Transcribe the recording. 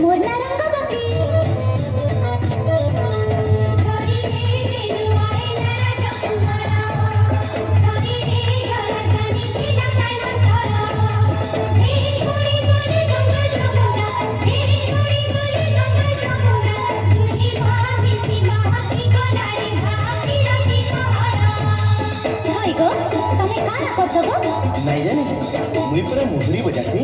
मोर ना रंगवती छोरी रे बेरुआई लारा चकुंगरा छोरी रे गरजनी किला काय मंतरा हे होई बोले गंगा जमुना हे होई बोले गंगा जमुना तुही भाभी सीमा की गोलारी भाभी रती पहाड़ा भाई गो तमे काना करसबो नहीं जाने मुई पूरा मुहुरी बजासी